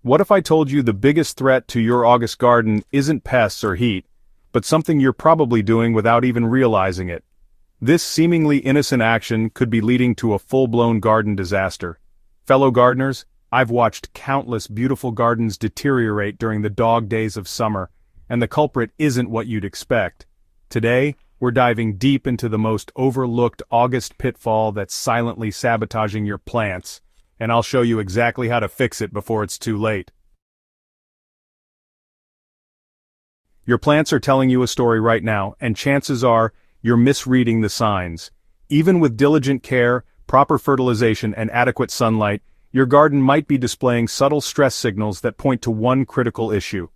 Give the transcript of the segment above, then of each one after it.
What if I told you the biggest threat to your August garden isn't pests or heat, but something you're probably doing without even realizing it? This seemingly innocent action could be leading to a full-blown garden disaster. Fellow gardeners, I've watched countless beautiful gardens deteriorate during the dog days of summer, and the culprit isn't what you'd expect. Today, we're diving deep into the most overlooked August pitfall that's silently sabotaging your plants, and I'll show you exactly how to fix it before it's too late. Your plants are telling you a story right now, and chances are you're misreading the signs. Even with diligent care, proper fertilization, and adequate sunlight, your garden might be displaying subtle stress signals that point to one critical issue.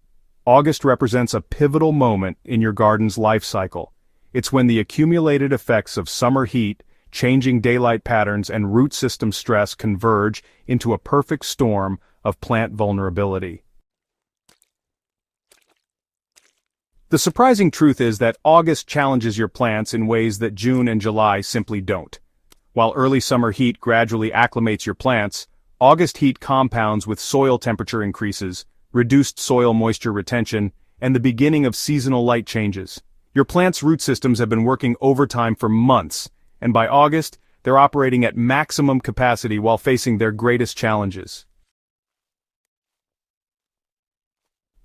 August represents a pivotal moment in your garden's life cycle. It's when the accumulated effects of summer heat, changing daylight patterns, and root system stress converge into a perfect storm of plant vulnerability. The surprising truth is that August challenges your plants in ways that June and July simply don't. While early summer heat gradually acclimates your plants, August heat compounds with soil temperature increases, reduced soil moisture retention, and the beginning of seasonal light changes. Your plants' root systems have been working overtime for months, and by August, they're operating at maximum capacity while facing their greatest challenges.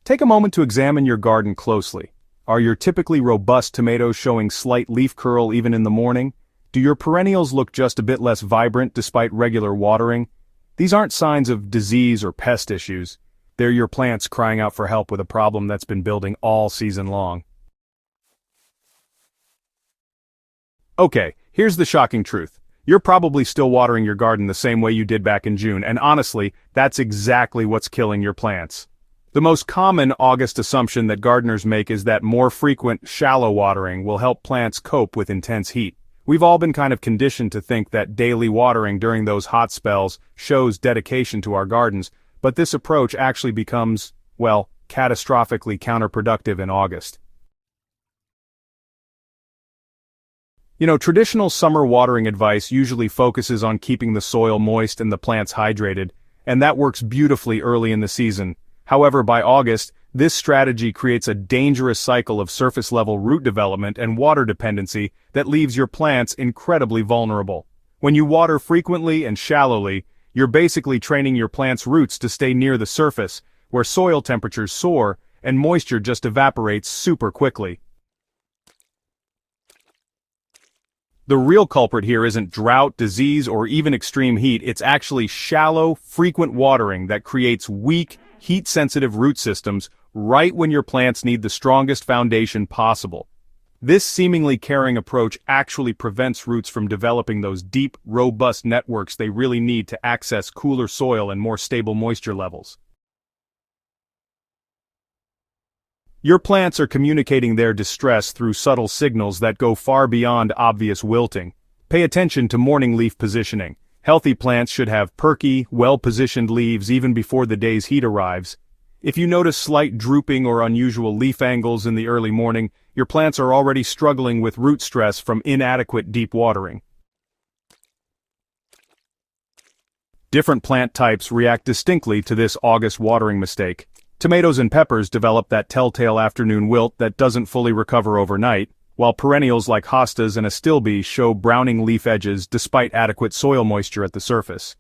Take a moment to examine your garden closely. Are your typically robust tomatoes showing slight leaf curl even in the morning? Do your perennials look just a bit less vibrant despite regular watering? These aren't signs of disease or pest issues. They're your plants crying out for help with a problem that's been building all season long. Okay, here's the shocking truth. You're probably still watering your garden the same way you did back in June, and honestly, that's exactly what's killing your plants. The most common August assumption that gardeners make is that more frequent, shallow watering will help plants cope with intense heat. We've all been kind of conditioned to think that daily watering during those hot spells shows dedication to our gardens, but this approach actually becomes, well, catastrophically counterproductive in August. Traditional summer watering advice usually focuses on keeping the soil moist and the plants hydrated, and that works beautifully early in the season. However, by August, this strategy creates a dangerous cycle of surface-level root development and water dependency that leaves your plants incredibly vulnerable. When you water frequently and shallowly, you're basically training your plants' roots to stay near the surface, where soil temperatures soar and moisture just evaporates super quickly. The real culprit here isn't drought, disease, or even extreme heat. It's actually shallow, frequent watering that creates weak, heat-sensitive root systems right when your plants need the strongest foundation possible. This seemingly caring approach actually prevents roots from developing those deep, robust networks they really need to access cooler soil and more stable moisture levels. Your plants are communicating their distress through subtle signals that go far beyond obvious wilting. Pay attention to morning leaf positioning. Healthy plants should have perky, well-positioned leaves even before the day's heat arrives. If you notice slight drooping or unusual leaf angles in the early morning, your plants are already struggling with root stress from inadequate deep watering. Different plant types react distinctly to this August watering mistake. Tomatoes and peppers develop that telltale afternoon wilt that doesn't fully recover overnight, while perennials like hostas and astilbe show browning leaf edges despite adequate soil moisture at the surface.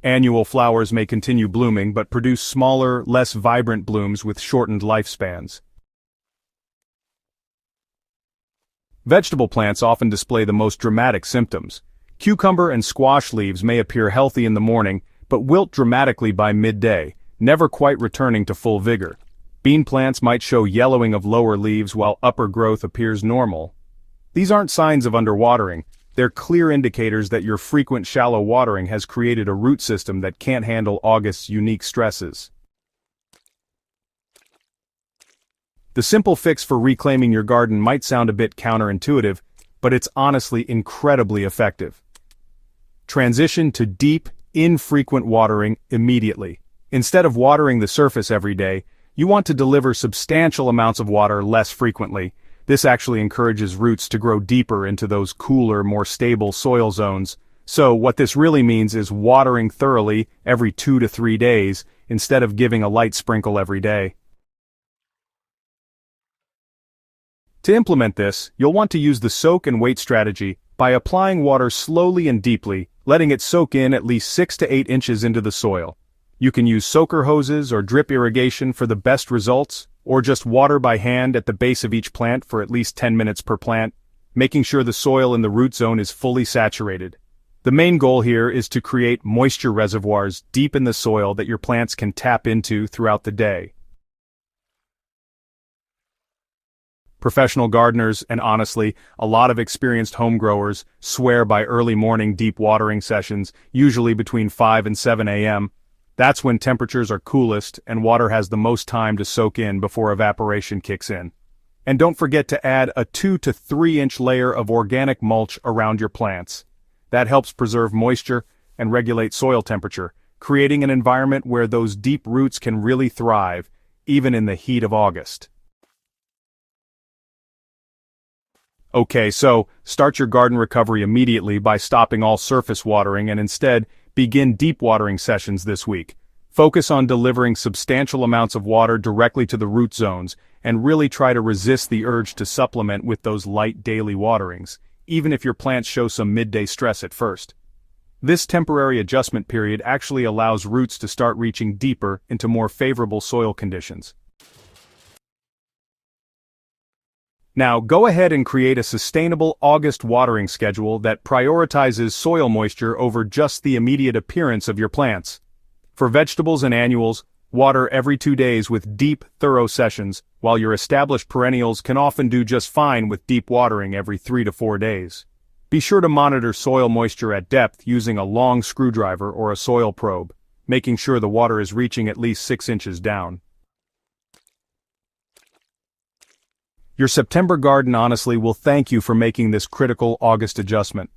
Annual flowers may continue blooming but produce smaller, less vibrant blooms with shortened lifespans. Vegetable plants often display the most dramatic symptoms. Cucumber and squash leaves may appear healthy in the morning, but wilt dramatically by midday, never quite returning to full vigor. Bean plants might show yellowing of lower leaves while upper growth appears normal. These aren't signs of underwatering. They're clear indicators that your frequent shallow watering has created a root system that can't handle August's unique stresses. The simple fix for reclaiming your garden might sound a bit counterintuitive, but it's honestly incredibly effective. Transition to deep, infrequent watering immediately. Instead of watering the surface every day, you want to deliver substantial amounts of water less frequently. This actually encourages roots to grow deeper into those cooler, more stable soil zones, So what this really means is watering thoroughly every 2 to 3 days instead of giving a light sprinkle every day. To implement this, you'll want to use the soak and wait strategy by applying water slowly and deeply, letting it soak in at least 6 to 8 inches into the soil. You can use soaker hoses or drip irrigation for the best results, or just water by hand at the base of each plant for at least 10 minutes per plant, making sure the soil in the root zone is fully saturated. The main goal here is to create moisture reservoirs deep in the soil that your plants can tap into throughout the day. Professional gardeners, and honestly, a lot of experienced home growers, swear by early morning deep watering sessions, usually between 5 and 7 a.m. That's when temperatures are coolest and water has the most time to soak in before evaporation kicks in. And don't forget to add a 2 to 3 inch layer of organic mulch around your plants. That helps preserve moisture and regulate soil temperature, creating an environment where those deep roots can really thrive, even in the heat of August. Okay, so start your garden recovery immediately by stopping all surface watering and instead begin deep watering sessions this week. Focus on delivering substantial amounts of water directly to the root zones and really try to resist the urge to supplement with those light daily waterings, even if your plants show some midday stress at first. This temporary adjustment period actually allows roots to start reaching deeper into more favorable soil conditions. Now, go ahead and create a sustainable August watering schedule that prioritizes soil moisture over just the immediate appearance of your plants. For vegetables and annuals, water every 2 days with deep, thorough sessions, while your established perennials can often do just fine with deep watering every 3 to 4 days. Be sure to monitor soil moisture at depth using a long screwdriver or a soil probe, making sure the water is reaching at least 6 inches down. Your September garden honestly will thank you for making this critical August adjustment.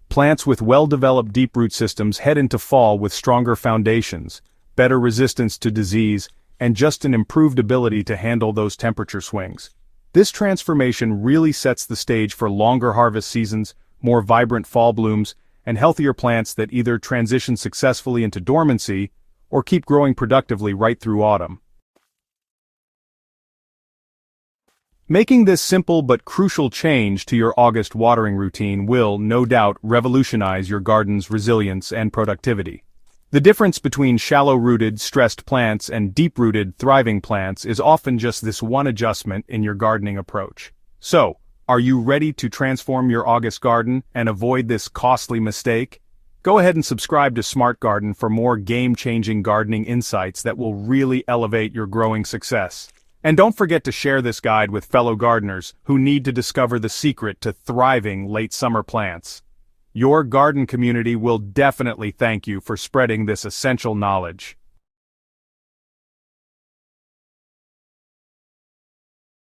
Plants with well-developed deep root systems head into fall with stronger foundations, better resistance to disease, and just an improved ability to handle those temperature swings. This transformation really sets the stage for longer harvest seasons, more vibrant fall blooms, and healthier plants that either transition successfully into dormancy or keep growing productively right through autumn. Making this simple but crucial change to your August watering routine will, no doubt, revolutionize your garden's resilience and productivity. The difference between shallow-rooted, stressed plants and deep-rooted, thriving plants is often just this one adjustment in your gardening approach. So, are you ready to transform your August garden and avoid this costly mistake? Go ahead and subscribe to Smart Garden for more game-changing gardening insights that will really elevate your growing success. And don't forget to share this guide with fellow gardeners who need to discover the secret to thriving late summer plants. Your garden community will definitely thank you for spreading this essential knowledge.